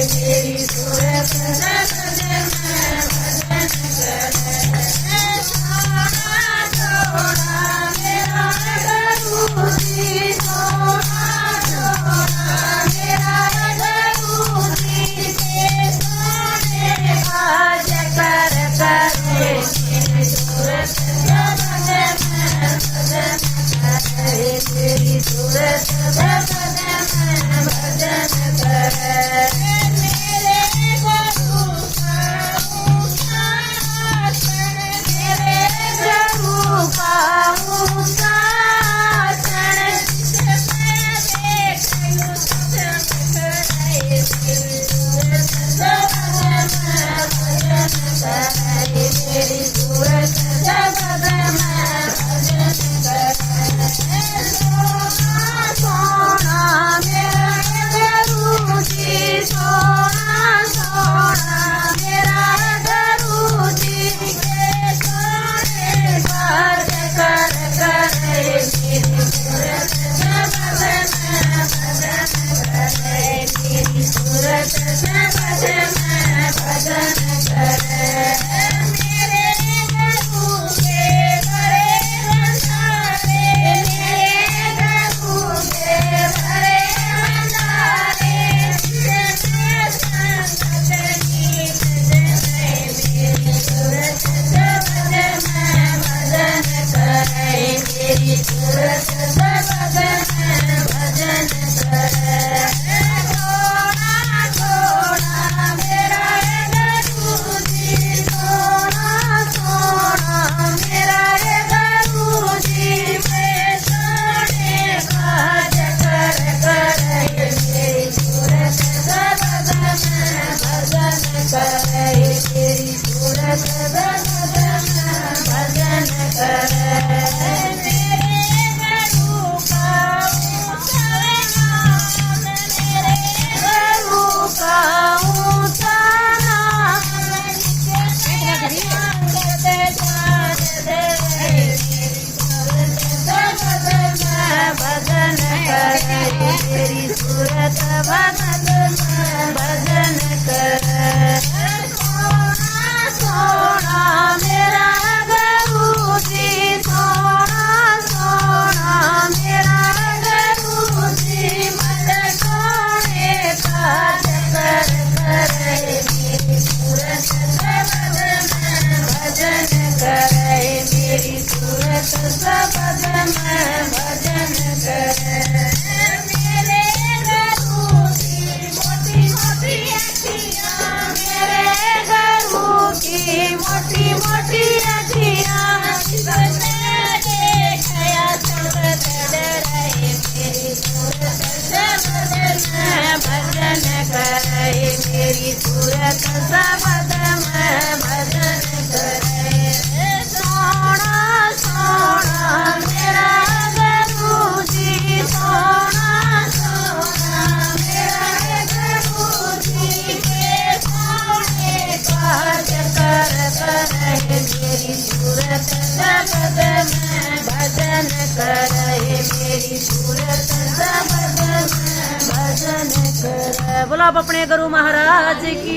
मेरी सूरत जगत में भजन करे। सोना सोना मेरा गुरु जी, सोना सोना मेरा गुरु जी, के सोने बाज कर करे। मेरी सूरत जगत में भजन करे, मेरी सूरत जगत में भजन करे। मेरे गुरु का शासन, मेरे गुरु का शासन, मैं देखूं सब करे। मेरी सूरत जगत में भजन करे, मेरी सूरत जगत में भजन करे। सोना सोना मेरा गुरु जी, सोना सोना मेरा गुरु जी, के सोने बाज कर करे। मेरी सूरत जगत में भजन करे, मेरी सूरत जगत में भजन करे। मेरे गुरु के बड़े भंडारे, मेरे गुरु के बड़े भंडारे, जिसमें संगत गीत जमे। मेरी सूरत जगत में भजन करे, मेरी सूरत जगत में भजन करे। सोना सोना मेरा गुरु जी, सोना सोना मेरा गुरु जी, मैं सोने बाज कर करे। मेरी सूरत जगत में भजन करे, मेरी सूरत जगत में भजन करे। मेरे गुरु का ऊंचा नाम, मेरे गुरु का ऊंचा नाम, भजन करे। मेरी सूरत भगत में भजन करे। सोना सोना मेरा गुरु जी, सोना सोना मेरा गुरु जी, मत सोने बाज कर करे। मेरी सूरत जगत में भजन करे, मेरी सूरत जगत में भजन करे। मेरे गुरु की मोटी मोटी अखियाँ, मेरे गुरु की मोटी मोटी अखियाँ, जिसने देखा सब डरे। मेरी सूरत जगत में भजन करे, मेरी सूरत जगत में भजन करे। सोना सोना मेरा गुरु जी, सोना सोना मेरा गुरु जी, के सोने बाज कर करे। मेरी सूरत जगत में भजन करे, मेरी सूरत जगत में भजन करे। बोलो आप अपने गुरु महाराज की।